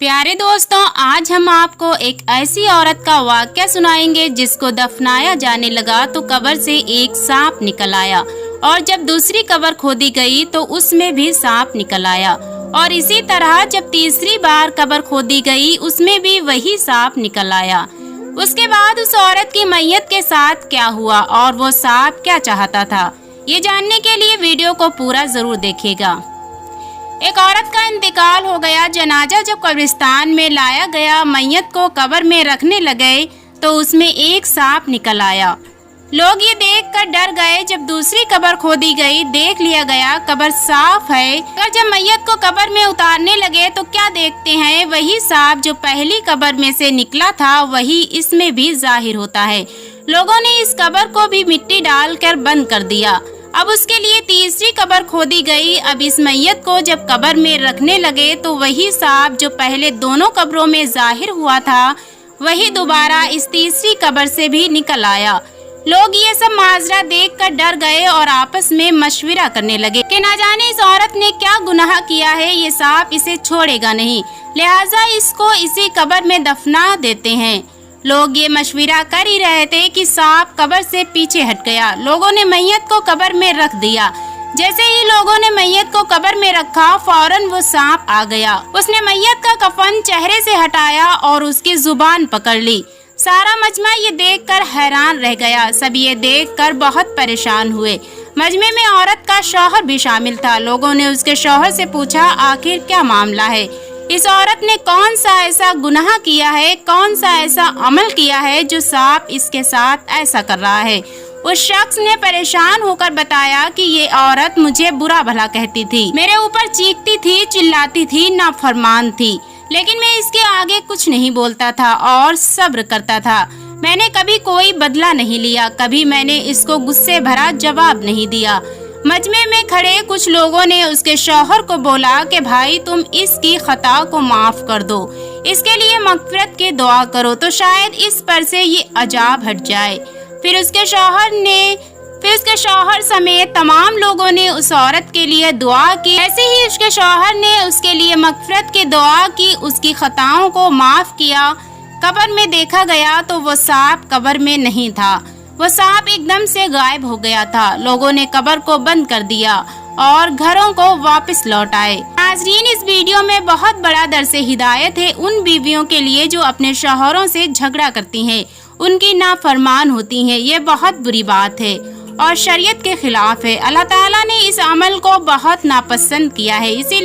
प्यारे दोस्तों, आज हम आपको एक ऐसी औरत का वाकया सुनाएंगे जिसको दफनाया जाने लगा तो कब्र से एक सांप निकल आया, और जब दूसरी कब्र खोदी गई तो उसमें भी सांप निकल आया, और इसी तरह जब तीसरी बार कब्र खोदी गई उसमें भी वही सांप निकल आया। उसके बाद उस औरत की मैयत के साथ क्या हुआ और वो सांप क्या चाहता था, ये जानने के लिए वीडियो को पूरा जरूर देखिएगा। एक औरत का इंतकाल हो गया। जनाजा जब कब्रिस्तान में लाया गया, मैयत को कब्र में रखने लगे तो उसमें एक सांप निकल आया। लोग ये देखकर डर गए। जब दूसरी कब्र खोदी गई, देख लिया गया कब्र साफ है। अगर जब मैयत को कब्र में उतारने लगे तो क्या देखते हैं, वही सांप जो पहली कब्र में से निकला था वही इसमें भी जाहिर होता है। लोगों ने इस कब्र को भी मिट्टी डालकर बंद कर दिया। अब उसके लिए तीसरी कब्र खोदी गई। अब इस मैयत को जब कब्र में रखने लगे तो वही सांप जो पहले दोनों कब्रों में जाहिर हुआ था वही दोबारा इस तीसरी कब्र से भी निकल आया। लोग ये सब माजरा देखकर डर गए और आपस में मशवरा करने लगे कि ना जाने इस औरत ने क्या गुनाह किया है, ये सांप इसे छोड़ेगा नहीं, लिहाजा इसको इसी कब्र में दफना देते हैं। लोग ये मशवरा कर ही रहे थे कि सांप कब्र से पीछे हट गया। लोगों ने मैयत को कब्र में रख दिया। जैसे ही लोगों ने मैयत को कब्र में रखा, फौरन वो सांप आ गया। उसने मैयत का कफन चेहरे से हटाया और उसकी जुबान पकड़ ली। सारा मजमा ये देखकर हैरान रह गया। सब ये देखकर बहुत परेशान हुए। मजमे में औरत का शौहर भी शामिल था। लोगों ने उसके शौहर से पूछा, आखिर क्या मामला है, इस औरत ने कौन सा ऐसा गुनाह किया है, कौन सा ऐसा अमल किया है जो सांप इसके साथ ऐसा कर रहा है। उस शख्स ने परेशान होकर बताया कि ये औरत मुझे बुरा भला कहती थी, मेरे ऊपर चीखती थी, चिल्लाती थी, नाफरमान थी, लेकिन मैं इसके आगे कुछ नहीं बोलता था और सब्र करता था। मैंने कभी कोई बदला नहीं लिया, कभी मैंने इसको गुस्से भरा जवाब नहीं दिया। मजमे में खड़े कुछ लोगों ने उसके शौहर को बोला कि भाई तुम इसकी खता को माफ कर दो, इसके लिए मगफिरत की दुआ करो तो शायद इस पर से ये अजाब हट जाए। फिर उसके शौहर समेत तमाम लोगों ने उस औरत के लिए दुआ की। ऐसे ही उसके शौहर ने उसके लिए मगफिरत की दुआ की, उसकी खताओं को माफ किया। कब्र में देखा गया तो वो सांप कब्र में नहीं था, वो सांप एकदम से गायब हो गया था। लोगों ने कब्र को बंद कर दिया और घरों को वापस लौट आए। नाज़रीन, इस वीडियो में बहुत बड़ा दर्स हिदायत है उन बीवियों के लिए जो अपने शौहरों से झगड़ा करती हैं, उनकी नाफरमान होती हैं। ये बहुत बुरी बात है और शरीयत के खिलाफ है। अल्लाह ताला ने इस अमल को बहुत नापसंद किया है। इसीलिए